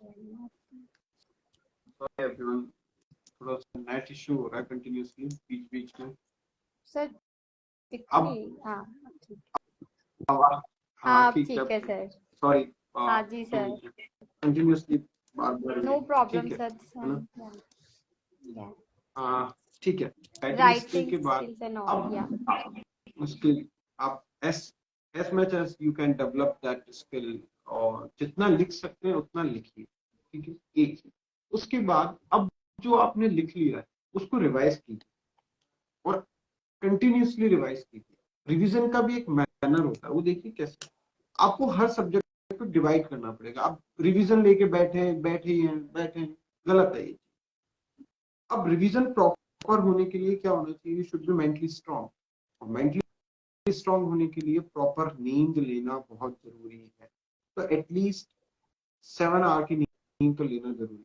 Sorry everyone, थोड़ा सा net issue हो रहा है कंटिन्यूअसली बीच बीच में। सर दिख अब रही, हाँ ठीक, आवाज, हाँ हाँ ठीक है, ठीक है सर। सॉरी हाँ जी सर, कंटिन्यूअसली बार बार नो प्रॉब्लम ठीक है सर। है ना। या ठीक है, राइटिंग स्किल राइटिंग के बाद स्किल्स एंड ऑल, या अब स्किल आप as much as you can develop that skill, और जितना लिख सकते हैं उतना लिखिए, ठीक है। एक चीज, उसके बाद अब जो आपने लिख लिया है उसको रिवाइज कीजिए और कंटिन्यूसली रिवाइज कीजिए। रिवीजन का भी एक मैनर होता है, वो देखिए कैसे आपको हर सब्जेक्ट को डिवाइड करना पड़ेगा। आप रिवीजन लेके बैठे हैं, गलत है ये। अब रिवीजन प्रॉपर होने के लिए क्या होना चाहिए, शुड बी मेंटली स्ट्रांग, और मेंटली स्ट्रांग होने के लिए प्रॉपर नींद लेना बहुत जरूरी है। तो एटलीस्ट 7 आवर की नींद तो लेना जरूरी है।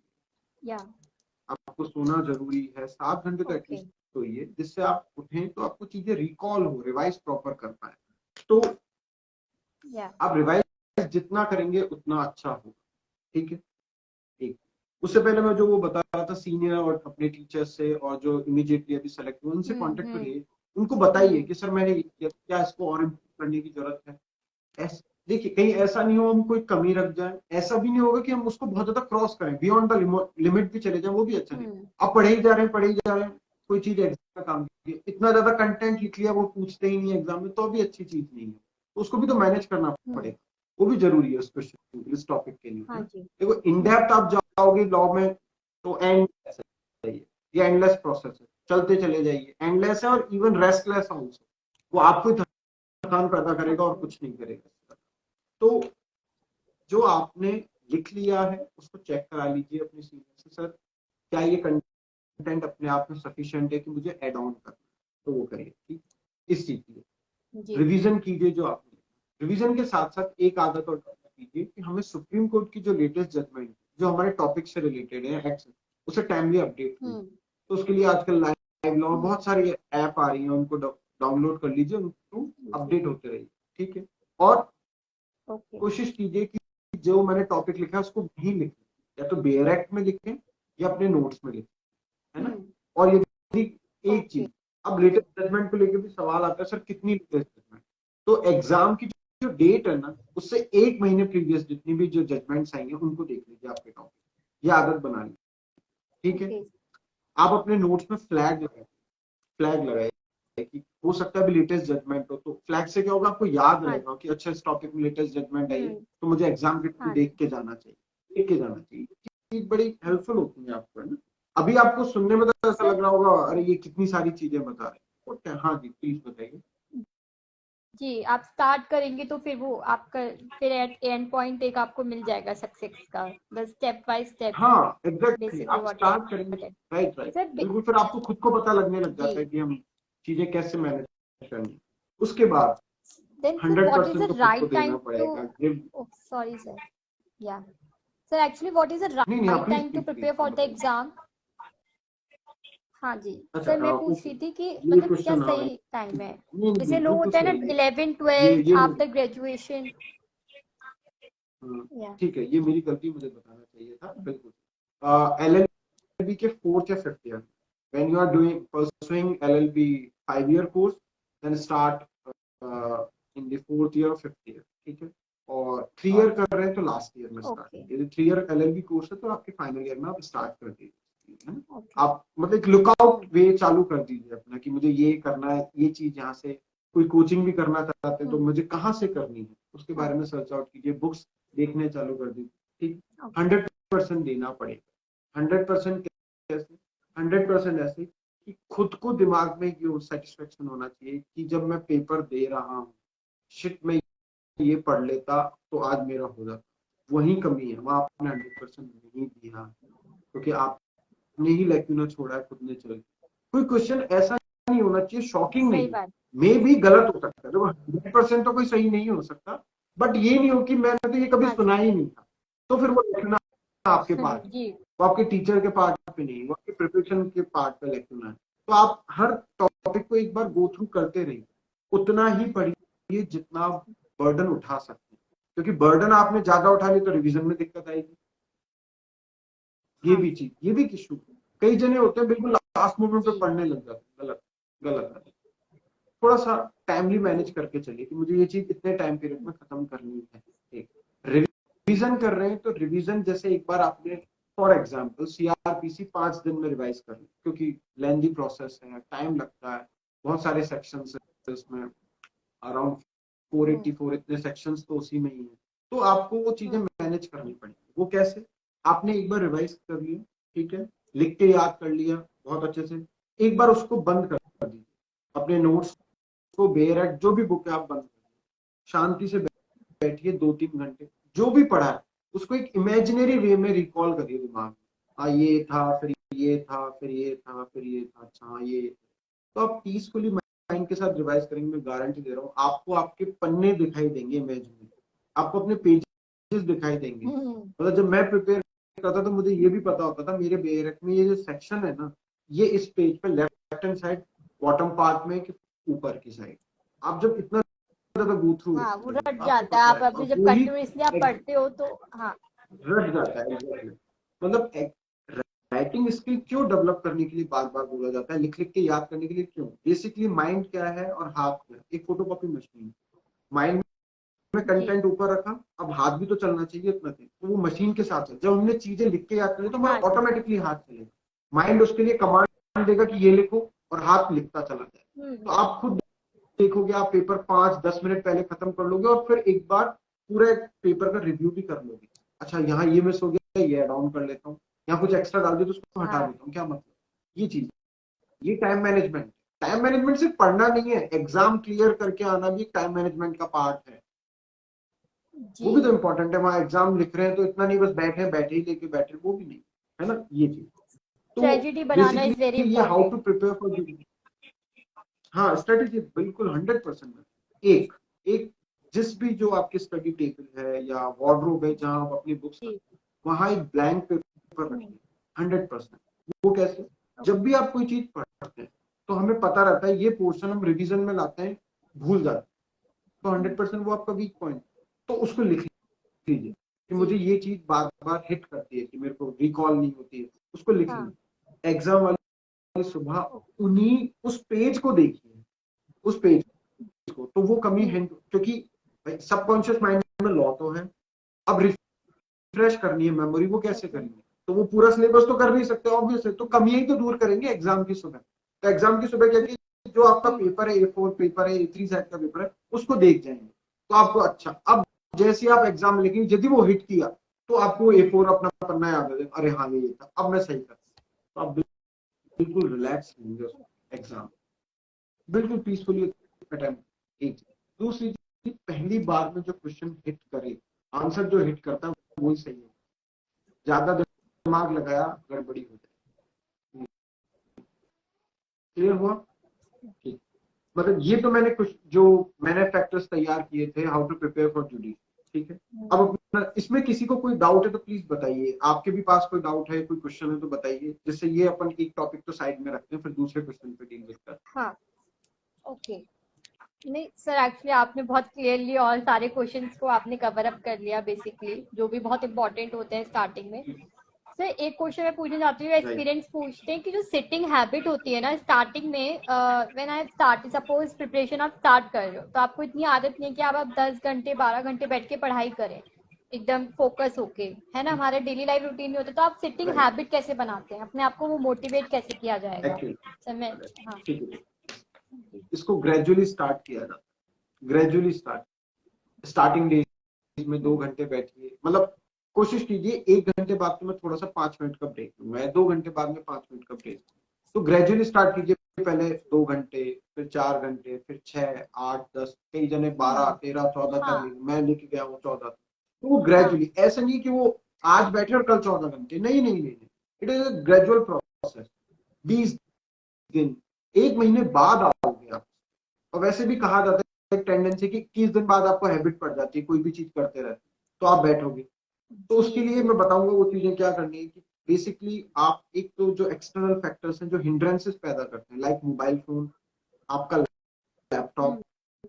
या आपको सोना जरूरी है, 7 घंटे तो ओके, एटलीस्ट सोइए, जिससे आप उठें तो आपको चीजें रिकॉल हो, रिवाइज प्रॉपर कर पाए। तो या आप रिवाइज जितना करेंगे उतना अच्छा होगा, ठीक है। एक, उससे पहले मैं जो वो बता रहा था सीनियर और अपने टीचर्स से, और जो इमीडिएटली अभी सेलेक्ट हुए उनसे कांटेक्ट करिए, उनको बताइए कि सर मैंने ये किया, क्या इसको और इम्प्रूव करने की जरूरत है। देखिए कहीं ऐसा नहीं हो हम कोई कमी रख जाए, ऐसा भी नहीं होगा कि हम उसको बहुत ज्यादा क्रॉस करें, बियॉन्ड द लिमिट भी चले जाए, वो भी अच्छा नहीं। आप पढ़े ही जा रहे हैं, कोई चीज एग्जाम का काम कीजिए, इतना ज्यादा कंटेंट लिख लिया वो पूछते ही नहीं एग्जाम में, तो भी अच्छी चीज नहीं है, तो उसको भी तो मैनेज करना पड़ेगा, वो भी जरूरी है उस क्वेश्चन, इस टॉपिक के लिए। हाँ जी, देखो इन डेप्थ आप जाओगे लॉ में तो एंड है, ये एंडलेस प्रोसेस है, चलते चले जाइए, एंडलेस है और इवन रेस्टलेस है ऑल्सो, वो आपको थकान पैदा करेगा और कुछ नहीं करेगा। तो जो आपने लिख लिया है उसको चेक करा लीजिए अपने सीनियर से, सर क्या ये कंटेंट अपने आप में सफिशिएंट है कि मुझे ऐड ऑन करना है, तो वो करिए, ठीक। इस चीज की जी रिवीजन कीजिए जो आपने, रिवीजन के साथ साथ एक आदत और कीजिए कि हमें सुप्रीम कोर्ट की जो लेटेस्ट जजमेंट जो हमारे टॉपिक से रिलेटेड है एक्ट, उसे टाइमली अपडेट कीजिए। तो उसके लिए आजकल लाइव लॉ बहुत सारी ऐप आ रही है, उनको डाउनलोड कर लीजिए, उनको अपडेट होते रहिए, ठीक है। और कोशिश कीजिए कि जो मैंने टॉपिक लिखा है उसको भी लिखें, या तो बेयर एक्ट में लिखें या अपने नोट्स में लिखें, है ना। और यदि एक चीज, अब लेटेस्ट जजमेंट को लेकर भी सवाल आता है, सर कितनी लेटेस्ट जजमेंट, तो एग्जाम की जो डेट है ना उससे 1 महीने प्रीवियस जितनी भी जो जजमेंट्स आएंगे उनको देख लीजिए आपके टॉपिक, ये आदत बना लीजिए, ठीक है। आप अपने नोट्स में फ्लैग लगाए कि हो सकता है अभी लेटेस्ट जजमेंट हो, तो फ्लैग से क्या होगा, आपको याद रहेगा कि अच्छा इस टॉपिक में लेटेस्ट जजमेंट आई है, तो मुझे एग्जाम के टाइम देख के जाना चाहिए, चीज बड़ी हेल्पफुल होती है आपको, है ना। अभी आपको सुनने में तो ऐसा लग रहा होगा अरे ये कितनी सारी चीजें बता रहे हैं, हाँ जी प्लीज बताइए। जी, आप स्टार्ट करेंगे तो फिर वो आपका फिर एंड पॉइंट एक आपको मिल जाएगा सक्सेस का, बस स्टेप बाय स्टेप हाँ एग्जैक्टली, बेसिकली आप व्हाट इज स्टार्ट करेंगे, राइट सर। बिल्कुल, फिर आपको खुद को पता लगने लग जाता है कि हम चीजें कैसे मैनेज करनी है। उसके बाद then sir what is 100% the तो खुद को राइट टाइम देना टू, पड़ेगा, गिव। सॉरी सर, या sir actually what is the नहीं नहीं, हाँ right please time to please please prepare for the बताइए। एग्जाम। हाँ जी अच्छा सर, मैं पूछ ओके, रही थी कि ये मतलब क्या क्वेश्चन, हाँ सही टाइम है, नहीं जैसे नहीं लोग बिल्कुल होता है ना सही है, 11 ये 12 ये आफ्टर ग्रेजुएशन। या ठीक है, ये मेरी गलती, मुझे बताना चाहिए था, बिल्कुल। एलएलबी के 4th या 5th year, when you are doing pursuing LLB 5 year course, then start in the 4th year और 5th ईयर, ठीक है। और 3 ईयर कर रहे हैं तो लास्ट ईयर में स्टार्ट, यदि 3 ईयर एलएलबी कोर्स है तो आपके फाइनल ईयर में आप स्टार्ट कर दीजिए, है ना। आप मतलब एक लुकआउट वे चालू कर दीजिए अपना कि मुझे ये करना है, ये चीज यहाँ से कोई कोचिंग भी करना चाहते हैं तो मुझे कहाँ से करनी है उसके बारे में सर्च आउट कीजिए, बुक्स देखने चालू कर दीजिए, ठीक। 100% देना पड़ेगा, 100% कैसे, 100% ऐसे कि खुद को दिमाग में ये सेटिस्फेक्शन होना चाहिए कि जब मैं पेपर दे रहा हूँ, शिट मैं ये पढ़ लेता तो आज मेरा हो जाता, वही कमी है, वहां आपने 100% नहीं दिया, क्योंकि आपने ही लैक्यूना छोड़ा है खुद ने चल। कोई क्वेश्चन ऐसा नहीं होना चाहिए, शॉकिंग सही नहीं, बात, मे भी गलत हो सकता है, देखो 100% तो कोई सही नहीं हो सकता, बट ये नहीं हो कि मैंने तो ये कभी हाँ सुना ही नहीं था, तो फिर वो लैक्यूना आपके पास, जी वो आपके टीचर के पार्ट पे नहीं, वो आपके प्रिपरेशन के पार्ट पे लैक्यूना है। तो आप हर टॉपिक को एक बार गो थ्रू करते रहिए, उतना ही पढ़िए जितना बर्डन उठा सकते हैं, क्योंकि बर्डन आपने ज्यादा उठा ली तो रिवीजन में दिक्कत आएगी, ये भी चीज, ये भी इशू। कई जने होते हैं बिल्कुल लास्ट मोमेंट पे पढ़ने लग जाते हैं, गलत गलत है। थोड़ा सा टाइमली मैनेज करके चलिए कि मुझे ये चीज इतने टाइम पीरियड में खत्म करनी है। एक रिवीजन कर रहे हैं तो रिवीजन जैसे एक बार आपने फॉर एग्जांपल सीआरपीसी 5 दिन में रिवाइज कर ली, क्योंकि लेंथी प्रोसेस है, टाइम लगता है, बहुत सारे सेक्शंस है इसमें, अराउंड 484 इतने सेक्शंस तो उसी में ही है। तो आपको वो चीजें मैनेज करनी पड़ेगी। वो कैसे? आपने एक बार रिवाइज कर लिया, ठीक है, लिख के याद कर लिया बहुत अच्छे से, एक बार उसको बंद कर दीजिए, अपने नोट्स को बेयर जो भी बुक है आप बंद करिए, शांति से बैठिए 2-3 घंटे, जो भी पढ़ा है उसको एक इमेजिनरी वे में रिकॉल करिए दिमाग में। हाँ ये था, फिर ये था, फिर ये था, फिर ये था, अच्छा ये। तो आप पीसफुली माइंड के साथ रिवाइज करेंगे, मैं गारंटी दे रहा हूँ आपको आपके पन्ने दिखाई देंगे इमेजिनरी, आपको अपने पेजेस दिखाई देंगे। मतलब जब मैं प्रिपेयर करता था मुझे ये भी पता होता था मेरे बेरक में ये जो सेक्शन है ना, ये इस पेज पे left hand side bottom part में कि ऊपर की साइड। आप जब इतना ज्यादा गो थ्रू, हाँ, वो रट जाता है। आप अभी जब कंटिन्यूअसली आप पढ़ते हो तो हाँ रट जाता है exactly। मतलब राइटिंग स्किल क्यों डेवलप करने के लिए बार बार बोला जाता है, लिख लिख के याद करने के लिए क्यों? बेसिकली माइंड क्या है और हाथ क्या है, एक फोटोकॉपी मशीन। माइंड में कंटेंट ऊपर रखा, अब हाथ भी तो चलना चाहिए इतना थे, तो वो मशीन के साथ है। जब हमने चीजें लिख के याद करी तो हमारा ऑटोमेटिकली हाथ चलेगा, माइंड उसके लिए कमांड देगा कि ये लिखो और हाथ लिखता चला जाए। तो आप खुद देखोगे, आप पेपर 5-10 मिनट पहले खत्म कर लोगे और फिर एक बार पूरे पेपर का रिव्यू भी कर लोगे। अच्छा यहाँ ये मिस हो गया, ये ऐड ऑन कर लेता हूँ, यहाँ कुछ एक्स्ट्रा डाल दिया तो उसको हटा देता हूँ, क्या मतलब? ये चीज, ये टाइम मैनेजमेंट। टाइम मैनेजमेंट सिर्फ पढ़ना नहीं है, एग्जाम क्लियर करके आना भी टाइम मैनेजमेंट का पार्ट है। वो भी तो इम्पोर्टेंट है। वहां एग्जाम लिख रहे हैं तो इतना नहीं बस बैठे बैठे ही लेके बैठे, वो भी नहीं है ना, ये चीज। तो स्ट्रेटजी बनाना इज वेरी बेसिकली ये how to important. Prepare for, हाँ स्ट्रेटेजी बिल्कुल 100%। एक एक जिस भी जो आपकी स्टडी टेबल है या वार्डरोब है जहां आप अपनी बुक्स, वहां एक ब्लैंक पेपर रखिए 100%। वो कैसे? जब भी आप कोई चीज पढ़ते हैं तो हमें पता रहता है ये पोर्शन हम रिवीजन में लाते हैं, भूल जाते हैं, तो 100% वो आपका वीक पॉइंट, तो उसको लिख लीजिए कि मुझे ये चीज बार बार हिट करती है कि मेरे को रिकॉल नहीं होती है, उसको लिख लीजिए। एग्जाम वाली सुबह उन्हीं उस पेज को देखिए, उस पेज को, तो वो कमी है, क्योंकि सबकॉन्शियस माइंड में लॉ तो है, अब रिफ्रेश करनी है मेमोरी, वो कैसे करनी है? तो वो पूरा सिलेबस तो कर नहीं सकते ऑब्वियस है, तो कमियां ही तो दूर करेंगे एग्जाम की सुबह। तो एग्जाम की सुबह क्या कि जो आपका पेपर है A4 पेपर है, A3 साइड का पेपर है, उसको देख जाएंगे तो आपको अच्छा, अब जैसे आप एग्जाम लिखेंगे यदि वो हिट किया तो आपको A4 अपना पन्ना याद आ जाएगा, अरे हाँ ये था, अब मैं सही कर, तो आप बिल्कुल रिलैक्स होंगे एग्जाम, बिल्कुल पीसफुली अटेम्प्ट। एक दूसरी चीज, पहली बार में जो क्वेश्चन हिट करे, आंसर जो हिट करता है वही सही है, ज्यादा दिमाग लगाया गड़बड़ी हो जाए। क्लियर हुआ? ठीक। मतलब ये तो मैंने कुछ जो मैंने फैक्टर्स तैयार किए थे हाउ टू प्रिपेयर फॉर जुडी, ठीक है। अब अपना इसमें किसी को कोई डाउट है तो प्लीज बताइए, आपके भी पास कोई डाउट है, कोई क्वेश्चन है तो बताइए, जिससे ये अपन एक टॉपिक तो साइड में रखते हैं, फिर दूसरे क्वेश्चन पे डील करते हैं। हाँ ओके। नहीं सर, एक्चुअली आपने बहुत क्लियरली और सारे क्वेश्चंस को आपने कवर अप कर लिया बेसिकली, जो भी बहुत इंपॉर्टेंट होते हैं स्टार्टिंग में। सर एक क्वेश्चन मैं पूछना चाहती हूँ, एक्सपीरियंस पूछते हैं कि जो सिटिंग हैबिट होती है ना स्टार्टिंग में, when I start suppose preparation आप स्टार्ट कर रहे हो तो आपको इतनी आदत नहीं है कि आप 10 घंटे 12 घंटे बैठ के पढ़ाई करें एकदम फोकस होके, है ना, हमारे डेली लाइफ रूटीन में होता है। तो आप सिटिंग हैबिट कैसे बनाते हैं अपने आप को, वो मोटिवेट कैसे किया जाएगा? सर मैं हाँ इसको ग्रेजुअली स्टार्ट किया जाता है, ग्रेजुअली स्टार्टिंग डेज में 2 घंटे बैठिए, मतलब कोशिश कीजिए 1 घंटे बाद तो मैं थोड़ा सा 5 मिनट का ब्रेक लूंगा, 2 घंटे बाद में 5 मिनट का ब्रेक। तो ग्रेजुअली स्टार्ट कीजिए, पहले 2 घंटे, फिर 4 घंटे, फिर 6, 8, 10, कई जने 12, 13, 14 कर ली, मैं लेके गया हूँ 14। तो वो ग्रेजुअली, ऐसा नहीं कि वो आज बैठे और कल 14 घंटे, नहीं नहीं नहीं, it is a gradual process. 20 दिन, 1 महीने बाद आओगे आप। और वैसे भी कहा जाता है एक टेंडेंसी कि 21 दिन बाद आपको हैबिट पड़ जाती है, कोई भी चीज करते रहते तो आप बैठोगे। तो उसके लिए मैं बताऊंगा वो चीजें क्या करनी है कि बेसिकली आप एक तो जो एक्सटर्नल फैक्टर्स हैं जो हिंड्रेंसेस पैदा करते हैं, लाइक मोबाइल फोन, आपका लैपटॉप,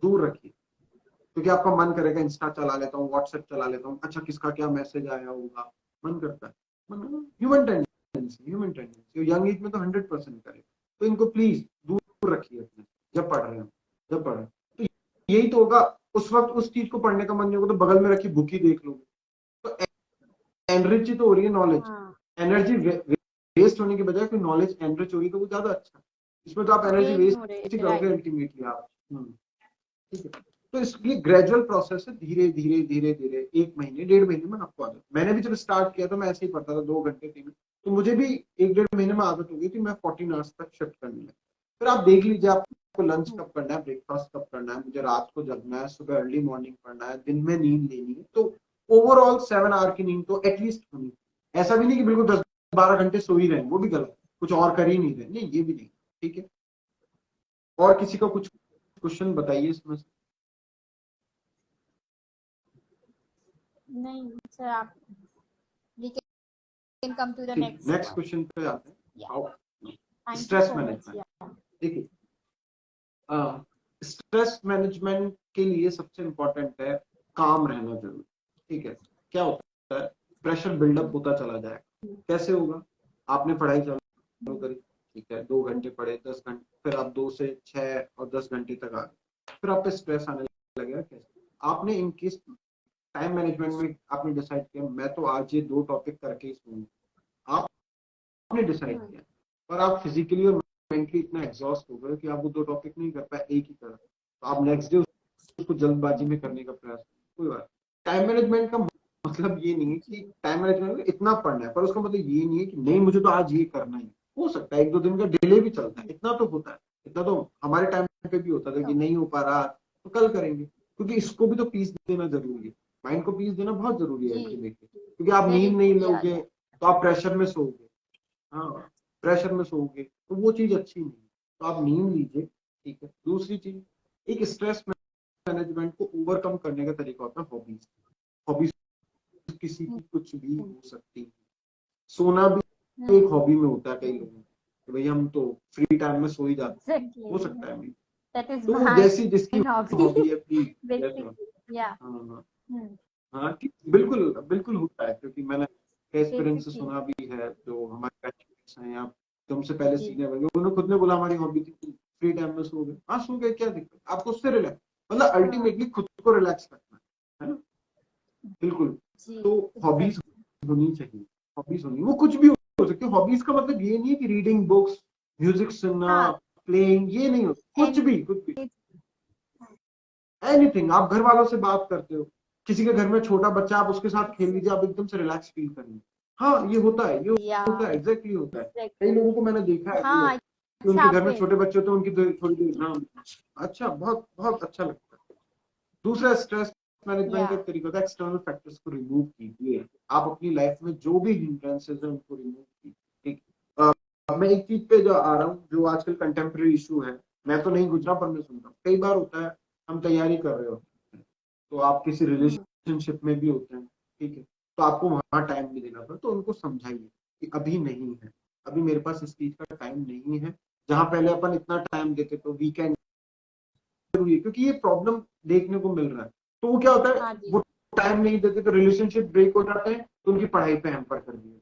दूर रखिए। क्योंकि आपका मन करेगा इंस्टा चला लेता हूँ, व्हाट्सएप चला लेता हूँ, अच्छा किसका क्या मैसेज आया होगा, मन करता है, human tendency. Human tendency, young age में तो 100% करे। तो इनको प्लीज दूर रखिए अपने, जब पढ़ रहे हो, जब पढ़ रहे हो। तो यही तो होगा, उस वक्त उस चीज को पढ़ने का मन नहीं होगा तो बगल में रखी बुक ही देख लोगे, तो एनरिच तो हो रही है नॉलेज। हाँ, एनर्जी वेस्ट होने के बजाय कोई नॉलेज एनरिच होगी तो वो ज्यादा अच्छा है। इसमें तो आप एनर्जी गेन हो वेस्ट रहे ही राइट। करोगे अल्टीमेटली आप। ठीक है। तो इसलिए ग्रेजुअल प्रोसेस है, धीरे धीरे धीरे धीरे, 1 महीने 1.5 महीने में आपको आदत। मैंने भी जब स्टार्ट किया तो मैं ऐसे ही पढ़ता था 2 घंटे 3 घंटे, तो मुझे भी 1-1.5 महीने में आदत हो गई थी, मैं 14 आवर्स तक शिफ्ट करने लगा। फिर आप देख लीजिए आपको लंच कब करना है, ब्रेकफास्ट कब करना है, मुझे रात को जगना है, सुबह अर्ली मॉर्निंग पढ़ना है, दिन में नींद लेनी है, तो ओवरऑल 7 आवर की नींद तो एटलीस्ट होनी। ऐसा भी नहीं कि बिल्कुल 10-12 घंटे सो ही रहे, वो भी गलत, कुछ और कर ही नहीं रहे, नहीं ये भी नहीं। ठीक है, और किसी का कुछ क्वेश्चन बताइए इसमें से। नहीं सर, आप we can come to the ठीक, नेक्स्ट नेक्स्ट वन। क्वेश्चन पे आते हैं। आओ, thank you stress so much. Management. देखिए, स्ट्रेस मैनेजमेंट के लिए सबसे इम्पोर्टेंट है काम रहना जरूरी। ठीक है, क्या होता है, प्रेशर बिल्डअप होता चला जाए। कैसे होगा, आपने पढ़ाई चालू करी, ठीक है, 2 घंटे पढ़े, 10 घंटे, फिर आप 2 से 6 और 10 घंटे तक आ गए, फिर आप पे स्ट्रेस आने लगेगा। कैसे, आपने इनकेस टाइम मैनेजमेंट में आपने डिसाइड किया मैं तो आज ये 2 टॉपिक करके ही सोऊंगा, आपने डिसाइड किया, पर आप फिजिकली और मेंटली इतना एग्जॉस्ट हो गए कि आप वो 2 टॉपिक नहीं कर पाए, एक ही कर, तो आप नेक्स्ट डे उसको जल्दबाजी में करने का प्रयास करें, कोई बात। टाइम मैनेजमेंट का मतलब ये नहीं है कि टाइम मैनेजमेंट में इतना पढ़ना है, पर उसका मतलब ये नहीं है कि नहीं मुझे तो आज ये करना ही। हो सकता है 1-2 दिन का डिले भी चलता है, इतना तो होता है, इतना तो हमारे टाइम पे भी होता था कि नहीं हो पा रहा तो कल करेंगे, क्योंकि इसको भी तो पीस देना जरूरी है, माइंड को पीस देना बहुत जरूरी है जी, अल्टीमेटली, क्योंकि आप वेरी नींद नहीं ट्रू यार। लोगे तो आप प्रेशर में सोओगे। हाँ, प्रेशर में सोओगे तो वो चीज अच्छी नहीं है, तो आप नींद लीजिए। ठीक है, दूसरी चीज, एक स्ट्रेस मैनेजमेंट को ओवरकम करने का तरीका होता है हॉबीज। हॉबीज किसी की कुछ भी हो सकती है, सोना भी एक हॉबी में होता है कई लोगों को, भाई हम तो फ्री टाइम में सो ही जाते हैं, हो एग्जैक्टली, सकता है भाई, दैट इज तो वो माय जैसी जिसकी हॉबी हॉबी है प्लीज। बेसिकली या। हाँ हाँ, ठीक, बिल्कुल बिल्कुल होता है, क्योंकि मैंने कई एक्सपीरियंस से बेसिकली सुना भी है, जो हमारे बैचमेट्स हैं या तुमसे पहले जी सीनियर बन गए, उन्होंने खुद ने बोला हमारी हॉबी थी फ्री टाइम में सो गए। हाँ सो गए, क्या दिक्कत, आपको उससे रिलैक्स, मतलब हाँ अल्टीमेटली खुद को रिलैक्स करना है ना, बिल्कुल। जी तो हॉबीज एग्जैक्टली होनी चाहिए, हॉबीज होनी, वो कुछ भी हो सकती है। हॉबीज का मतलब ये नहीं है कि रीडिंग बुक्स, म्यूजिक सुनना, हाँ प्लेइंग, ये नहीं होता, कुछ एनी भी, कुछ भी, एनीथिंग। आप घर वालों से बात करते हो, किसी के घर में छोटा बच्चा, आप उसके साथ खेल लीजिए, आप एकदम से रिलैक्स फील करेंगे। हाँ ये होता है, ये या होता है, एग्जैक्टली होता है। कई एग्जैक्टली लोगों को मैंने देखा है कि हाँ कि इट्स उनके घर में हैपेंड छोटे बच्चे होते हैं, उनकी थोड़ी देर, हाँ, अच्छा, बहुत बहुत अच्छा लगता है। दूसरा स्ट्रेस मैनेजमेंट या का एक तरीका होता है एक्सटर्नल फैक्टर्स को रिमूव कीजिए। आप अपनी लाइफ में जो भी हिंड्रेंसेस है उनको रिमूव कीजिए। ठीक, मैं एक चीज पे जो आ रहा हूँ, जो आजकल कंटेम्प्रेरी इशू है, मैं तो नहीं गुजरा पर मैं सुन रहा हूँ, कई बार होता है हम तैयारी कर रहे होते हैं, तो आप किसी रिलेशनशिप में भी होते हैं, ठीक है, तो आपको वहां टाइम भी देना पड़ता, तो उनको समझाइए कि अभी नहीं है, अभी मेरे पास इस चीज का टाइम नहीं है। जहां पहले अपन इतना टाइम देते तो वीकेंड जरूरी है, क्योंकि ये प्रॉब्लम देखने को मिल रहा है, तो वो क्या होता है, हाँ जी वो टाइम नहीं देते तो रिलेशनशिप ब्रेक हो जाते हैं, तो उनकी पढ़ाई पे हैम्पर कर दिया,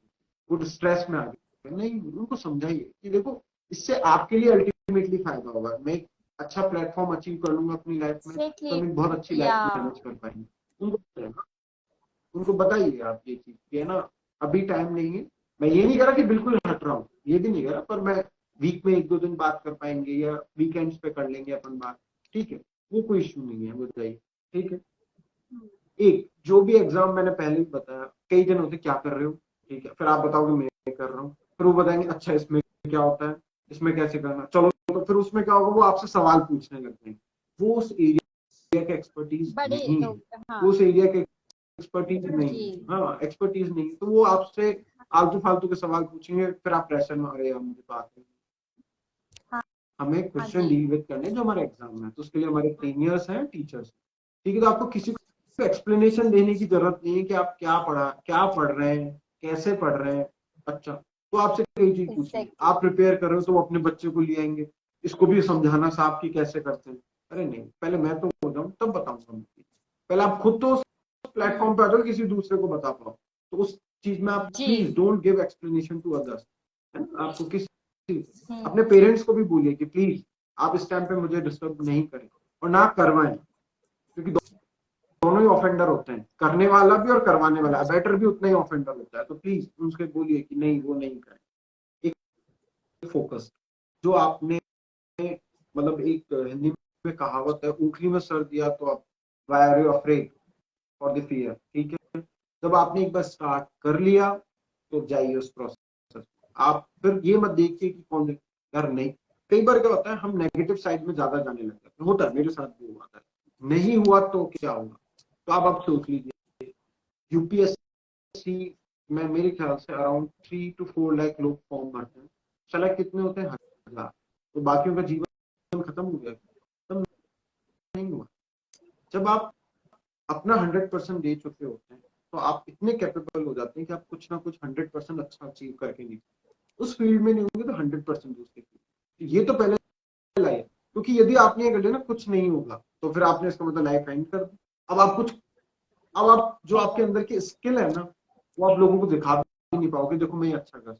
वो स्ट्रेस में आ गए। नहीं, उनको समझाइए कि देखो इससे आपके लिए अल्टीमेटली फायदा होगा, मैं एक अच्छा प्लेटफॉर्म अचीव कर लूंगा अपनी लाइफ में, तो एग्जैक्टली हम एक बहुत अच्छी या लाइफ मैनेज कर पाएंगे। उनको उनको बताइए आप ये चीज कि है ना, अभी टाइम नहीं है। मैं ये नहीं कह रहा कि बिल्कुल हट रहा हूँ, ये भी नहीं कह रहा, पर मैं वीक में 1-2 दिन बात कर पाएंगे या वीकेंड्स पे कर लेंगे अपन बात, ठीक है, वो कोई इश्यू नहीं है, बताइए। ठीक है, एक जो भी एग्जाम मैंने पहले ही बताया, कई जन होते क्या कर रहे हो, ठीक है, फिर आप बताओगे मैं कर रहा हूँ, फिर वो बताएंगे अच्छा इसमें क्या होता है, इसमें कैसे करना, चलो तो फिर उसमें क्या होगा, वो आपसे सवाल पूछने लगते हैं, वो उस एरिया का एक्सपर्टीज बड़े नहीं है, लोग हाँ वो उस एरिया के एक्सपर्टीज नहीं जी है, हाँ एक्सपर्टीज नहीं है, तो वो आपसे आलतू फालतू के सवाल पूछेंगे, फिर आप प्रेशर में आ रहे हैं, मुझे तो आते हैं। हाँ हमें हाँ क्वेश्चन जी डील विद करने जो हमारे एग्जाम में है, तो उसके लिए हमारे सीनियर्स हैं, टीचर्स, ठीक है, तो आपको किसी को एक्सप्लेनेशन देने की जरूरत नहीं है कि आप क्या पढ़ रहे हैं, कैसे पढ़ रहे हैं। अच्छा, तो आपसे कई चीज पूछेंगे, एग्जैक्टली आप प्रिपेयर कर रहे हो तो वो अपने बच्चे को ले आएंगे, इसको भी समझाना साहब की कैसे करते हैं। अरे नहीं, पहले मैं तो हो जाऊं तब बताऊंगा, पहले आप खुद तो उस प्लेटफॉर्म पे आ जाओ, किसी दूसरे को बता पाओ, तो उस चीज में आप जी। Please don't give explanation to others. आपको किस हम्म। अपने पेरेंट्स को भी बोलिए कि प्लीज आप इस टाइम पे मुझे डिस्टर्ब नहीं करें और ना करवाएं, क्योंकि दोनों ही ऑफेंडर होते हैं, करने वाला भी और करवाने वाला, बेटर भी उतना ही ऑफेंडर होता है। तो प्लीज उनसे बोलिए कि नहीं, वो नहीं करें। एक फोकस, जो आपने मतलब एक हिंदी में कहावत है, ऊखली में सर दिया तो आप why are you afraid for the fear, ठीक है। जब आपने एक बार स्टार्ट कर लिया तो जाइए उस प्रोसेस। आप फिर ये मत देखिए कि कौन यार नहीं। कई बार क्या होता है, हम नेगेटिव साइड में ज्यादा जाने लग जाते हैं, होता है, मेरे साथ भी हुआ था। नहीं हुआ तो क्या होगा, तो आप सोच लीजिए। यूपीएससी में मेरे ख्याल से अराउंड 3 to 4 लाख लोग फॉर्म भरते हैं, सेलेक्ट कितने होते हैं, 1000। तो बाकियों का जीवन खत्म हो गया, खत्म नहीं हुआ। जब आप अपना 100% दे चुके होते हैं तो आप इतने कैपेबल हो जाते हैं कि आप कुछ ना कुछ 100% अच्छा अचीव करके निकले। उस फील्ड में नहीं होंगे तो 100% दूसरे फील्ड, ये तो पहले लाइए। क्योंकि यदि आपने ये कर लिया ना कुछ नहीं होगा, तो फिर आपने इसका मतलब लाइफ एंड कर दी। अब आप जो आपके अंदर की स्किल है ना, वो आप लोगों को दिखा भी नहीं पाओगे, देखो मैं ये अच्छा कर,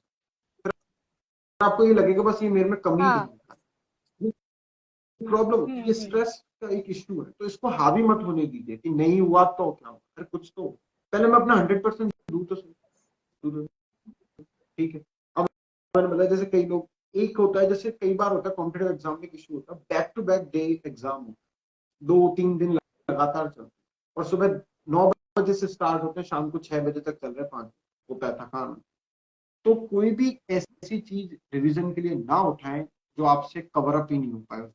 आपको ये लगेगा बस ये मेरे में कमी हाँ। है। प्रॉब्लम, ये हम्म। स्ट्रेस का एक इश्यू है, तो इसको हावी मत होने दीजिए कि नहीं हुआ तो क्या हुआ, अरे कुछ तो पहले मैं अपना 100% दूं तो सही, ठीक है। अब मैंने बोला जैसे कई लोग, एक होता है जैसे कई बार होता है कॉम्पिटेटिव एग्जाम में इश्यू होता है, back to back day exam होता है, 2-3 दिन लगातार चलते हैं, और सुबह 9 बजे से स्टार्ट होते हैं, शाम को 6 बजे तक चल रहे हैं, 5 होता है थकान। तो कोई भी ऐसी चीज रिवीजन के लिए ना उठाएं जो आपसे कवर अप ही नहीं हो पाए,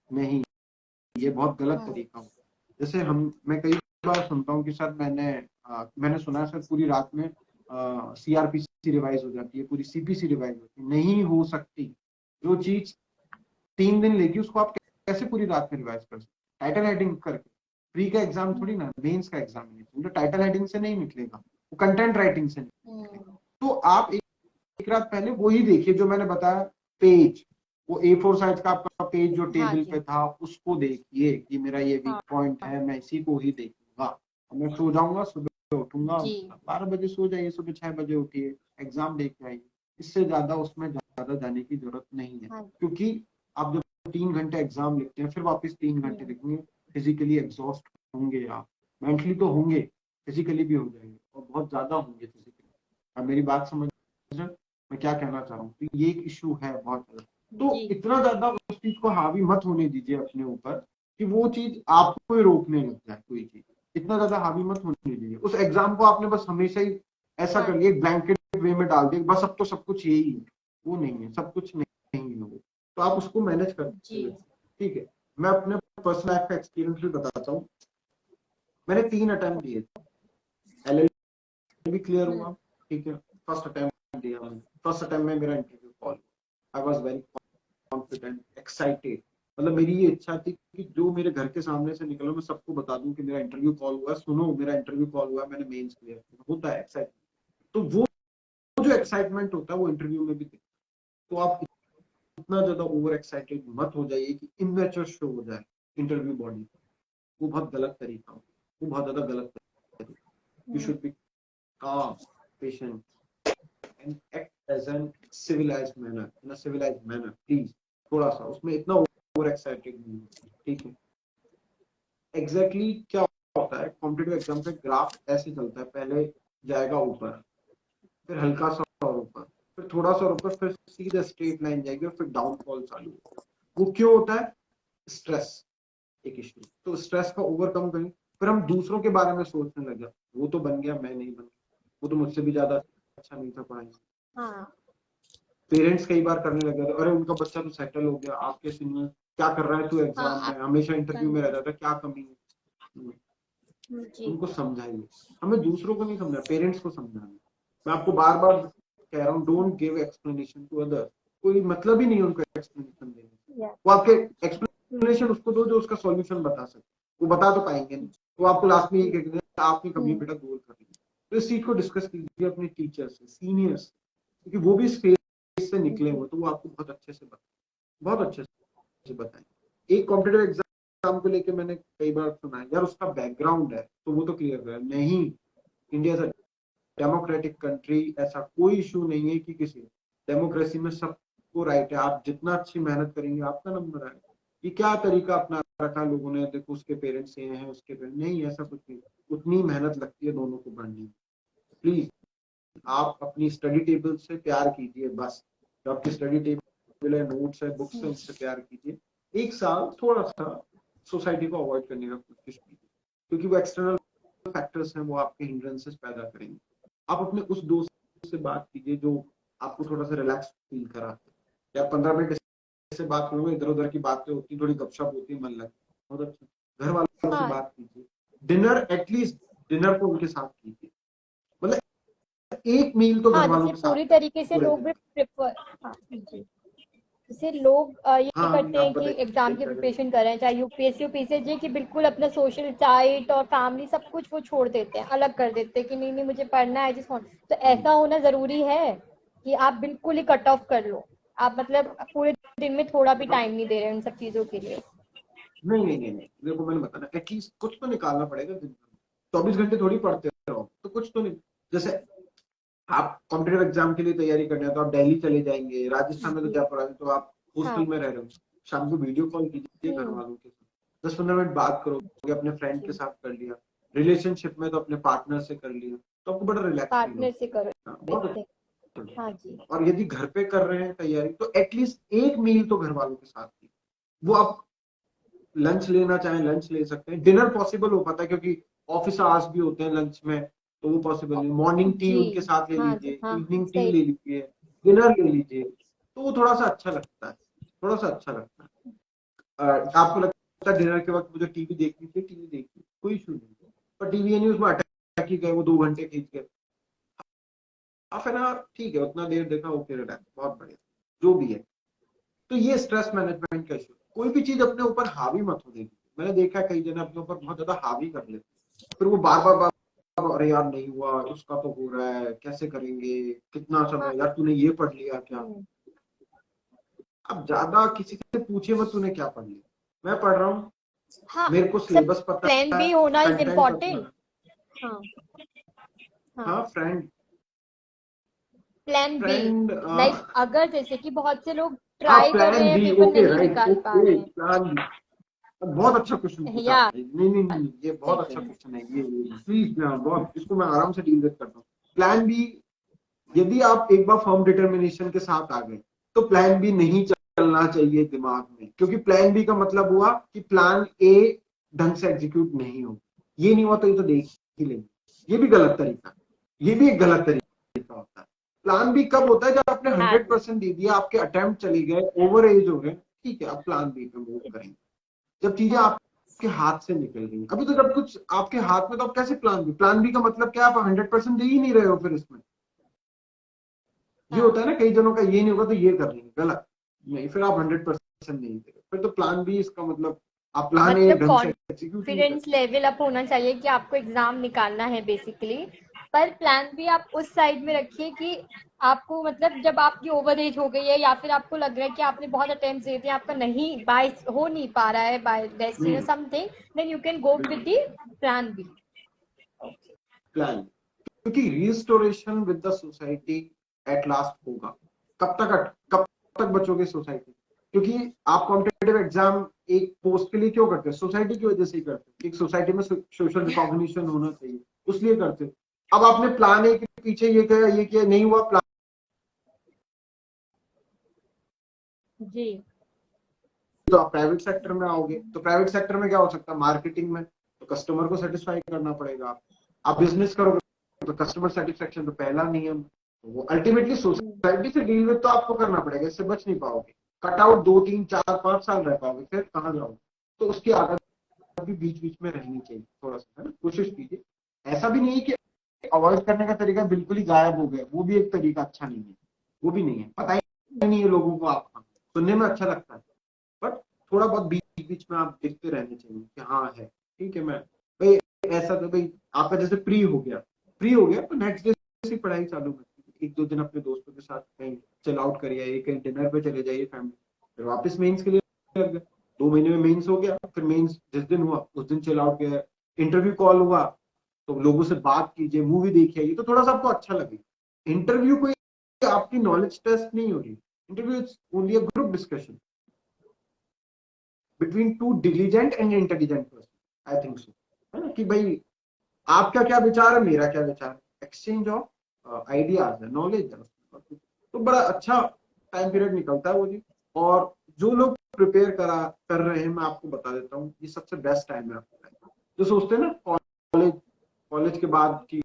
नहीं, ये बहुत गलत तरीका हो। जैसे मैं कई बार सुनता हूँ कि सर मैंने सुना है सर पूरी रात में सीआरपीसी रिवाइज हो जाती है, पूरी सीपीसी रिवाइज होती है, नहीं हो सकती। जो चीज 3 दिन लेगी उसको आप कैसे पूरी रात में रिवाइज कर सकते, टाइटल हेडिंग करके। प्री का एग्जाम थोड़ी ना, मेंस का एग्जाम नहीं, तो टाइटल हेडिंग से नहीं निकलेगा, वो कंटेंट राइटिंग से निकलेगा। तो आप एक रात पहले वही देखिए जो मैंने बताया, पेज, वो A4 साइज का आपका पेज जो हाँ टेबल जी। पे था, उसको देखिए कि मेरा ये वीक हाँ। पॉइंट है, मैं इसी को ही देखूंगा। मैं सो जाऊंगा, सुबह उठूंगा, जी। 12 बजे सो जाइए, सुबह 6 बजे उठिए, एग्जाम देख के आइए। इससे ज्यादा उसमें ज्यादा जाने की जरूरत नहीं है, हाँ। क्योंकि आप जब 3 घंटे एग्जाम लिखते हैं, फिर वापस 3 घंटे लिखेंगे, फिजिकली एग्जॉस्ट होंगे आप, मेंटली तो होंगे, फिजिकली भी हो जाएंगे, और बहुत ज्यादा होंगे फिजिकली। अब मेरी बात समझ, मैं क्या कहना चाह रहा हूँ, तो ये एक इशू है बहुत ज्यादा। तो जी। इतना ज्यादा उस चीज को हावी मत होने दीजिए अपने ऊपर कि वो चीज आपको ही रोकने लग जाए, कोई चीज इतना ज्यादा हावी मत होने दीजिए। उस एग्जाम को आपने बस हमेशा ही ऐसा हाँ कर लिया, ब्लैंकेट वे में डाल दिया, बस अब तो सब कुछ यही है, वो नहीं है, सब कुछ नहीं है वो। तो आप उसको मैनेज करते जी। हुए, ठीक है। मैं अपने पर्सनल लाइफ का एक्सपीरियंस भी बताता हूँ। मैंने 3 अटेम्प्ट दिए, एलएलबी भी क्लियर हुआ, ठीक है। फर्स्ट अटेम्प्ट दिया मैंने, फर्स्ट अटेम्प्ट में मेरा interview call, I was very confident, excited. मतलब मेरी ये इच्छा थी कि जो मेरे घर के सामने से निकलो मैं सबको बता दूं कि मेरा इंटरव्यू कॉल हुआ, सुनो मेरा इंटरव्यू कॉल हुआ, मैंने मेंस क्लियर किया, होता है एक्साइटमेंट। तो वो जो एक्साइटमेंट होता है वो इंटरव्यू में भी दिखता है। तो आप इतना ज्यादा ओवर एक्साइटेड मत हो जाइए कि इमेच्योर शो हो जाए इंटरव्यू बॉडी, वो बहुत गलत तरीका हो, वो बहुत ज्यादा गलत तरीका। You should be calm, patient, and act as an civilized manner, in a civilized manner, please। थोड़ा सा उसमें इतना ओवर एक्साइटेड नहीं हो, ठीक है। एग्जैक्टली क्या होता है कॉम्पिटिटिव एग्जाम पे, ग्राफ ऐसे चलता है, पहले जाएगा ऊपर, फिर हल्का सा और ऊपर, फिर थोड़ा सा ऊपर, फिर सीधा स्ट्रेट लाइन जाएगी और फिर डाउनफॉल चालू होगा। वो क्यों होता है, स्ट्रेस एक इश्यू। तो स्ट्रेस का ओवरकम करें, फिर हम दूसरों के बारे में सोचने लगे, वो तो बन गया, मैं नहीं बन गया, वो तो मुझसे भी ज्यादा अच्छा नहीं था पढ़ाई में। हाँ। पेरेंट्स कई बार करने लगे थे, अरे उनका बच्चा तो सेटल हो गया, आपके सीनियर क्या कर रहा है तू हाँ। एग्जाम में, आप हमेशा इंटरव्यू में रहता था, क्या कमी है। जी। उनको समझाइए, हमें दूसरों को नहीं समझना, पेरेंट्स को समझाना। मैं आपको बार बार कह रहा हूँ, don't give explanation to other. कोई मतलब ही नहीं है उनको एक्सप्लेनेशन देने, वो आपके एक्सप्लेनेशन उसको दो जो उसका सॉल्यूशन बता सके, वो बता तो पाएंगे नहीं, वो आपको लास्ट में ये कहेंगे आपने कभी बेटा गोल कर लिया। तो इस चीज को डिस्कस कीजिए अपने टीचर से, सीनियर से, क्योंकि वो भी इस फेज से निकले हुए, तो वो आपको बहुत अच्छे से बहुत अच्छे से बताएं। एक कॉम्पिटेटिव एग्जाम को लेके मैंने कई बार सुना है यार उसका बैकग्राउंड है तो वो तो क्लियर है, नहीं, इंडिया डेमोक्रेटिक कंट्री, ऐसा कोई इशू नहीं है कि किसी, डेमोक्रेसी में सबको राइट है, आप जितना अच्छी मेहनत करेंगे आपका नंबर आएगा। ये क्या तरीका अपना रखा लोगों ने, देखो उसके पेरेंट्स ये हैं उसके पेरेंट्स, नहीं ऐसा कुछ नहीं, उतनी मेहनत लगती है दोनों को बढ़ने में। प्लीज आप अपनी स्टडी टेबल से प्यार कीजिए, बस जो आपकी स्टडी टेबल है, नोट्स है, बुक्स है, उनसे प्यार कीजिए। एक साल थोड़ा सा सोसाइटी को अवॉइड करने का कोशिश कीजिए, क्योंकि वो एक्सटर्नल फैक्टर्स हैं, वो आपके हिंड्रेंसेस पैदा करेंगे। आप अपने उस दोस्त से बात कीजिए जो आपको थोड़ा सा रिलैक्स फील कराते हैं, या 15 मिनट से बात करोगे, इधर उधर की बातें होती, थोड़ी गपशप होती, मन लगता है, बहुत अच्छा। घर वालों से हाँ बात कीजिए, डिनर एटलीस्ट डिनर को उनके साथ कीजिए, मतलब एक मील तो घर हाँ, वालों जैसे के साथ पूरी तरीके से पूरे लोग दिन। भी प्रेफर, हाँ जी, जैसे लोग ये हाँ करते आप हैं कि एग्जाम की बताइए। प्रिपरेशन कर रहे हैं, चाहे यूपीएससी यूपीएससी, कि बिल्कुल अपना सोशल चाइट और फैमिली सब कुछ वो छोड़ देते हैं, अलग कर देते हैं कि नहीं नहीं मुझे पढ़ना है जिस, तो ऐसा होना जरूरी है कि आप बिल्कुल ही कट ऑफ कर लो, आप मतलब पूरे दिन में थोड़ा भी टाइम नहीं दे रहे हैं उन सब चीजों के लिए। नहीं नहीं नहीं नहीं, देखो मैंने बताना, एटलीस्ट कुछ तो निकालना पड़ेगा दिन में, 24 घंटे थोड़ी पढ़ते रहो, तो कुछ तो नहीं। जैसे आप कॉम्पिटेटिव एग्जाम के लिए तैयारी करना है तो आप दिल्ली चले जाएंगे, राजस्थान में तो जी, जयपुर है, तो आप हॉस्टल हाँ, में रह रहे हो, शाम को वीडियो कॉल कीजिए घर वालों के साथ, 10-15 मिनट बात करोगे, अपने फ्रेंड के जी, साथ कर लिया, रिलेशनशिप में तो अपने पार्टनर से कर लिया, तो आपको बड़ा रिलैक्स फील पार्टनर से करो, होगा, बहुत देखते अच्छा हैं, होगा। हाँ जी, और यदि घर पे कर रहे हैं तैयारी, तो एटलीस्ट एक मील तो घर वालों के साथ की, वो आप लंच लेना चाहें लंच ले सकते हैं, डिनर पॉसिबल हो पाता है क्योंकि ऑफिस आवर्स भी होते हैं लंच में, तो वो पॉसिबल नहीं। मॉर्निंग टी जी, उनके साथ ले हाँ जी, लीजिए, हाँ इवनिंग टी सही, ले लीजिए, डिनर ले लीजिए, तो वो थोड़ा सा अच्छा लगता है, थोड़ा सा अच्छा लगता है। आपको लगता है डिनर के वक्त मुझे टीवी देखनी चाहिए, टीवी देखिए, कोई इशू नहीं, पर टीवी नहीं उसमें अटैक ही गए, वो 2 घंटे खींच गए, हाफ एन आवर ठीक है, उतना देर देखा, ओके रिलैक्स, बहुत बढ़िया, जो भी है। तो ये स्ट्रेस मैनेजमेंट का इशू, कोई भी चीज अपने ऊपर हावी मत होने दीजिए। मैंने देखा है कई जने अपने ऊपर बहुत ज्यादा हावी कर लेते हैं, फिर वो बार बार अरे यार नहीं हुआ, उसका तो हो रहा है, कैसे करेंगे, कितना हाँ, समय, यार तूने ये पढ़ लिया क्या। हम्म, अब ज्यादा किसी से पूछिए मत तूने क्या पढ़ लिया, मैं पढ़ रहा हूँ, हाँ, मेरे को सब सिलेबस पता प्लान है, बी होना इज कंटेंट पता इम्पोर्टेंट। है। हाँ, हाँ, हाँ friend, plan B, friend, like अगर जैसे कि बहुत से लोग हाँ ट्राई कर रहे प्लान हैं बी, पेपर ओके नहीं राइट, निकाल पा ओके रहे प्लान बी, बहुत अच्छा क्वेश्चन हैं, पूछा या आपने, नहीं नहीं नहीं, ये बहुत अच्छा सेकंड, क्वेश्चन है ये प्लीज, बहुत इसको मैं आराम से डील विद करता हूँ। प्लान बी, यदि आप एक बार फर्म डिटर्मिनेशन के साथ आ गए, तो प्लान बी नहीं चलना चाहिए दिमाग में, क्योंकि प्लान बी का मतलब हुआ कि प्लान ए ढंग से एग्जीक्यूट नहीं हो, ये नहीं हुआ तो ये तो देख ही लेंगे, ये भी गलत तरीका है, ये भी एक गलत तरीका होता है। प्लान बी कब होता है, जब आपने हाँ जी, 100% दे दिया, आपके अटेम्प्ट चले गए, ओवर एज हो गए, ठीक है, अब प्लान बी पे मूव करेंगे, जब चीजें हाँ, आपके हाथ से निकल गई। अभी तो जब कुछ आपके हाथ में, तो आप कैसे प्लान बी का मतलब क्या, आप 100% दे ही नहीं रहे हो, फिर इसमें ये हाँ, होता है ना, कई जनों का ये नहीं होगा तो ये कर लेंगे, गलत नहीं, फिर आप 100% नहीं दे, फिर तो प्लान बी, इसका मतलब आप प्लान ए मतलब ढंग से एग्जीक्यूट नहीं कर। कॉन्फिडेंस लेवल अप होना चाहिए कि आपको एग्जाम निकालना है बेसिकली, पर प्लान भी आप उस साइड में रखिए कि आपको मतलब जब आपकी ओवर एज हो गई है या फिर आपको लग रहा है कि आपने बहुत अटेम्प्ट दिए थे, आपका नहीं बाय हो नहीं पा रहा है बाय डेस्टिनी और something, then you can go with बिल्कुल, दी प्लान बी। प्लान, क्योंकि restoration with the society at last होगा। कब तक बचोगे सोसाइटी, क्योंकि आप कॉम्पिटेटिव एग्जाम एक पोस्ट के लिए क्यों करते हैं, सोसाइटी की वजह से ही करते हैं, एक सोसाइटी में सोशल रिकॉग्निशन होना चाहिए, उसलिए करते हैं। अब आपने प्लान ए के पीछे ये किया नहीं हुआ, प्लान जी, तो आप प्राइवेट सेक्टर में आओगे, तो प्राइवेट सेक्टर में क्या हो सकता है, मार्केटिंग में, तो कस्टमर को सेटिस्फाई करना पड़ेगा, आप बिजनेस करोगे तो कस्टमर सेटिस्फेक्शन तो पहला नियम, तो वो अल्टीमेटली सोसाइटी से डील विद तो आपको करना पड़ेगा, इससे बच नहीं पाओगे, कट आउट 2 3 4 5 साल रह पाओगे, फिर कहाँ जाओगे। तो उसकी आदत भी बीच बीच में रहनी चाहिए, थोड़ा सा है ना, कोशिश कीजिए। ऐसा भी नहीं है कि अवॉइड करने का तरीका बिल्कुल ही गायब हो गया, वो भी एक तरीका अच्छा नहीं है, वो भी नहीं है, पता ही नहीं है लोगों को, आप सुनने में अच्छा लगता है, बट थोड़ा बहुत बीच बीच में आप देखते रहने चाहिए कि हाँ है, ठीक है, मैं भाई ऐसा तो भाई आपका जैसे प्री हो गया तो नेक्स्ट डे से पढ़ाई चालू कर, 1 2 दिन अपने दोस्तों के साथ कहीं चिल आउट करिए, कहीं डिनर पे चले जाइए फैमिली, फिर वापस मेंस के लिए लग गए, 2 महीने में मेंस हो गया, फिर मेंस जिस दिन हुआ उस दिन चिल आउट गया, इंटरव्यू कॉल हुआ, तो लोगों से बात कीजिए, मूवी देखिए, ये तो थोड़ा सा आपको अच्छा लगे। इंटरव्यू कोई आपकी नॉलेज टेस्ट नहीं हो रही, interview is only a group discussion between two diligent and intelligent person, I think so, है ना, कि भाई आपका क्या विचार है, मेरा क्या विचार है, एक्सचेंज ऑफ आइडियाज है, नॉलेज है, तो बड़ा अच्छा टाइम पीरियड निकलता है वो जी। और जो लोग प्रिपेयर कर रहे हैं, मैं आपको बता देता हूँ, ये सबसे बेस्ट टाइम है आपका टाइम। जो सोचते हैं ना कॉलेज कॉलेज के बाद की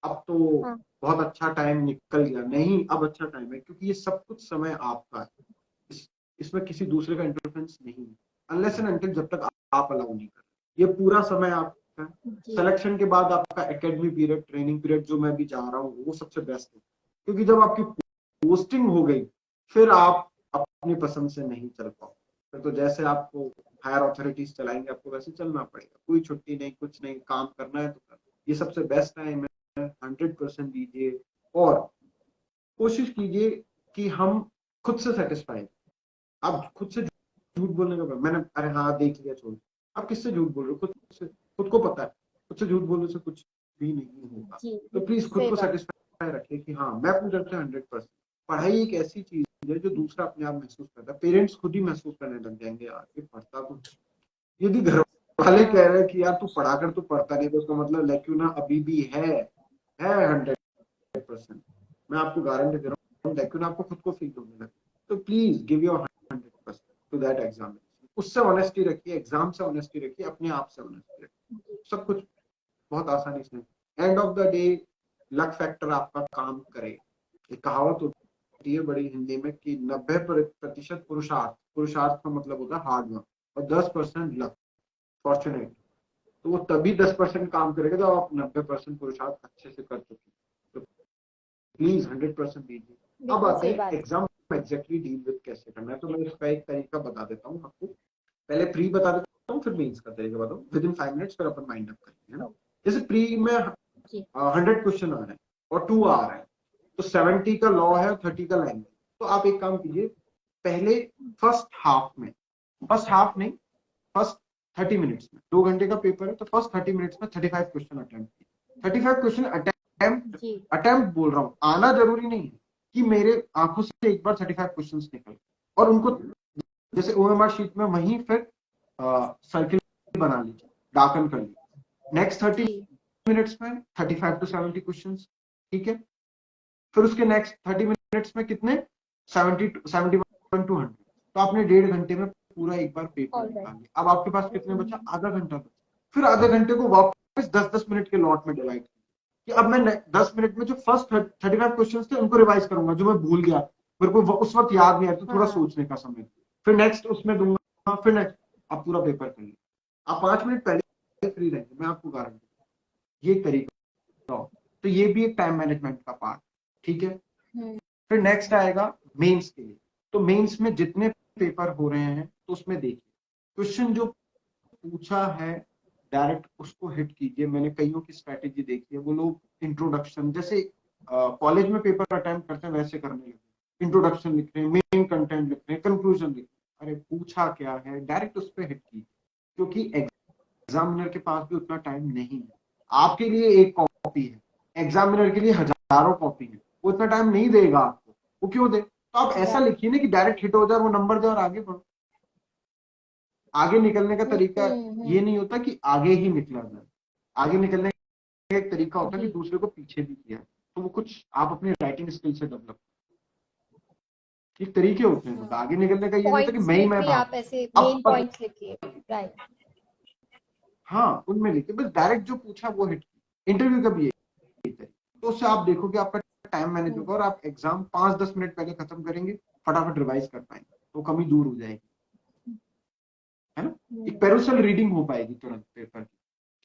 अब तो हाँ, बहुत अच्छा टाइम निकल गया, नहीं, अब अच्छा टाइम है, क्योंकि ये सब कुछ समय आपका है। इसमें किसी दूसरे का इंटरफेरेंस नहीं है, अनलेस एंड अनटिल जब तक आप अलाउ नहीं कर, ये पूरा समय आपका है। जी, सिलेक्शन के बाद आपका एकेडमी पीरियड, ट्रेनिंग पीरियड जो मैं भी जा रहा हूँ, वो सबसे बेस्ट है, क्योंकि जब आपकी पोस्टिंग हो गई फिर आप अपनी पसंद से नहीं चल पाओ, फिर तो जैसे आपको हायर अथॉरिटीज चलाएंगे आपको वैसे चलना पड़ेगा, कोई छुट्टी नहीं, कुछ नहीं, काम करना है तो कर। ये सबसे बेस्ट टाइम है, 100% दीजिए और कोशिश कीजिए कि हम खुद से सेटिस्फाई। आप खुद से झूठ बोलने का, मैंने अरे हाँ देख लिया छोड़, आप किससे झूठ बोल रहे हो, खुद से, खुद को पता है, खुद से झूठ बोलने से कुछ भी नहीं होगा। जी, तो प्लीज खुद सही को बात। सेटिस्फाई रखिए कि हाँ मैं अपनी तरफ से 100%। पढ़ाई एक ऐसी चीज है जो दूसरा अपने आप महसूस करता है, पेरेंट्स खुद ही महसूस करने लग जाएंगे यार ये पढ़ता तो, यदि घर वाले हाँ, कह रहे हैं कि यार तू पढ़ा कर तू पढ़ता नहीं, तो उसका मतलब लैक्यूना अभी भी है 100%। मैं आपको गारंटी दे रहा हूँ लैक्यूना आपको खुद को फील होने लगे। तो please give your 100% to that examination, उससे ऑनेस्टी रखिए, एग्जाम से ऑनेस्टी रखिए, अपने आप से ऑनेस्टी रखिए, सब कुछ बहुत आसानी से। End of the day luck factor आपका काम करे। एक कहावत होती है बड़ी हिंदी में कि 90% पुरुषार्थ, पुरुषार्थ का मतलब होता है हार्ड वर्क, और 10% लक, फॉर्चुनेट। तो वो तभी 10% काम करेगा जब आप 90% पुरुषार्थ अच्छे से कर चुके। तो प्लीज 100% दीजिए। अब बिल्कुल आते सही हैं बात। एग्जाम एग्जैक्टली डील विद कैसे करना है, तो मैं इसका एक तरीका बता देता हूँ आपको। पहले प्री बता देता हूँ, फिर मेंस का तरीका बताऊँ विद इन 5 मिनट्स, फिर अपन माइंड अप करेंगे, है ना। जैसे प्री में जी, 100 क्वेश्चन आ रहे हैं और 2 आ रहे हैं, तो 70 का लॉ है और 30 का लैंग्वेज। तो आप एक काम कीजिए, पहले फर्स्ट हाफ नहीं, फर्स्ट 30 मिनट्स में, 2 घंटे का पेपर है तो फर्स्ट 30 मिनट्स में 35 क्वेश्चन अटेम्प्ट किए। 35 क्वेश्चन अटेम्प्ट, जी, अटेम्प्ट बोल रहा हूँ, आना जरूरी नहीं है कि मेरे आंखों से एक बार 35 क्वेश्चन निकल, और उनको जैसे ओएमआर शीट में वहीं फिर सर्किल बना लीजिए, डार्कन कर लीजिए। नेक्स्ट 30 जी, मिनट्स में 35 to 70 क्वेश्चन, ठीक है। फिर उसके नेक्स्ट 30 मिनट्स में कितने, 70 टू 100, तो आपने 1.5 घंटे में पूरा एक बार पेपर ऑल राइट। निकाल लिया। अब आपके पास कितने बचा, आधा घंटा बचा। फिर आधे घंटे को वापस 10-10 मिनट के लॉट में डिवाइड कि अब मैं 10 मिनट में जो फर्स्ट 35 क्वेश्चन थे उनको रिवाइज करूंगा, जो मैं भूल गया, मेरे को उस वक्त याद नहीं आया, तो थोड़ा हाँ, सोचने का समय, फिर नेक्स्ट उसमें दूंगा, फिर नेक्स्ट, आप पूरा पेपर कर लिया। आप 5 मिनट पहले फ्री रहेंगे, मैं आपको गारंटी, ये तरीका हो। तो ये भी एक टाइम मैनेजमेंट का पार्ट, ठीक है। हम्म, फिर नेक्स्ट आएगा मेंस के लिए। तो मेंस में जितने पेपर हो रहे हैं तो उसमें देखिए क्वेश्चन जो पूछा है डायरेक्ट उसको हिट कीजिए। मैंने कईयों की स्ट्रेटेजी देखी है, वो लोग इंट्रोडक्शन, जैसे कॉलेज में पेपर अटेम्प्ट करते हैं वैसे करने लगे, इंट्रोडक्शन लिख रहे हैं, मेन कंटेंट लिख रहे हैं, कंक्लूजन लिख रहे हैं। अरे पूछा क्या है, डायरेक्ट उस पर हिट कीजिए, क्योंकि एग्जामिनर के पास भी उतना टाइम नहीं है। आपके लिए एक कॉपी है, एग्जामिनर के लिए हजारों कॉपी है, वो इतना टाइम नहीं देगा आपको। वो क्यों दे, तो आप ऐसा राइट। लिखिए ना कि डायरेक्ट हिट हो जाए, वो नंबर दे और आगे बढ़ो। आगे निकलने का तरीका ये नहीं होता कि आगे ही निकला जाए, आगे निकलने का एक तरीका होता है कि जी, दूसरे को पीछे भी किया। तो वो कुछ आप अपनी राइटिंग स्किल से डेवलप, एक तरीके होते हैं, मतलब आगे निकलने का ये नहीं होता कि पॉइंट्स मैं ही में मैं भी आप भागू। ऐसे अब मेन पॉइंट्स लिखिए। राइट। हाँ उनमें लिखिए, बस डायरेक्ट जो पूछा वो हिट। इंटरव्यू का भी यही है, तो उससे आप देखोगे आपका टाइम मैनेज होगा और आप एग्जाम 5-10 मिनट पहले खत्म करेंगे, फटाफट रिवाइज कर पाएंगे, तो कमी दूर हो जाएगी, है ना। एक पेरुशल रीडिंग हो पाएगी तुरंत पेपर की,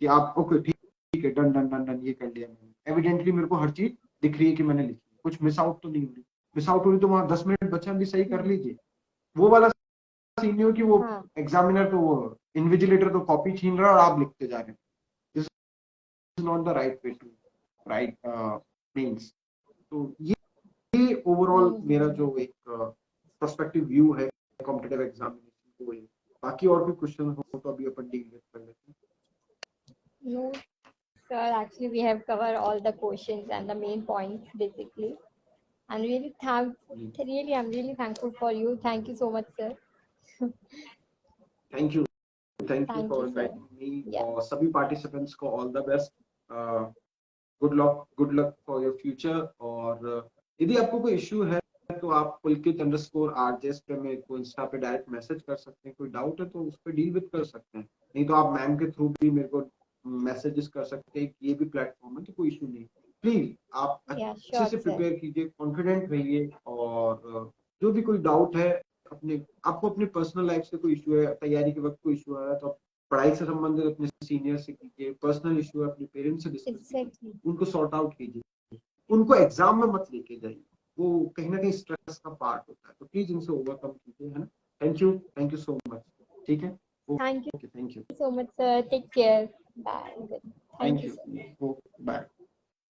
कि आप ओके ठीक है, डन डन डन डन, ये कर लिया मैंने, एविडेंटली मेरे को हर चीज दिख रही है कि मैंने लिखी, कुछ मिस आउट तो नहीं हो रही। मिस आउट हो रही तो वहां 10 मिनट बचा भी सही कर लीजिए। वो वाला सीन नहीं हो कि वो हाँ, एग्जामिनर तो वो इन्विजिलेटर तो कॉपी छीन रहा है और आप लिखते जा रहे हैं, this is not the right way to write means. तो ये ओवरऑल मेरा जो एक पर्सपेक्टिव व्यू है कॉम्पिटिटिव एग्जामिनेशन को, बाकी और भी क्वेश्चन हो तो अभी अपन डील कर लेते हैं। No Sir, actually, we have covered all the questions and the main points basically. And I'm really thankful for you. Thank you so much, sir. Thank you Thank for you, sir. Inviting me Yeah. और सभी participants को all the best, good luck for your future. और यदि आपको कोई issue है तो आप पुलकित_RJS पे मेरे को इंस्टा पे डायरेक्ट मैसेज कर सकते हैं, कोई डाउट है तो उस पर डील विद कर सकते हैं, नहीं तो आप मैम के थ्रू भी मेरे को मैसेजेस कर सकते हैं, ये भी प्लेटफॉर्म है तो कोई इशू नहीं। प्लीज आप अच्छे sure, से sir. प्रिपेयर कीजिए, कॉन्फिडेंट रहिए, और जो भी कोई डाउट है आपको अपने पर्सनल लाइफ से कोई इशू है, तैयारी के वक्त कोई इशू आ रहा है तो पढ़ाई से संबंधित अपने सीनियर से कीजिए, पर्सनल इशू है अपने पेरेंट्स से डिस्कस कीजिए, उनको सॉर्ट आउट कीजिए, उनको एग्जाम में मत लेके जाइए, वो कहीं ना कहीं स्ट्रेस का पार्ट होता है, तो प्लीज इनसे ओवरकम कीजिए, है ना। Thank you so much. ठीक है, Thank you thank you so much, sir. Take care. Bye. Thank thank you, you sir. Bye.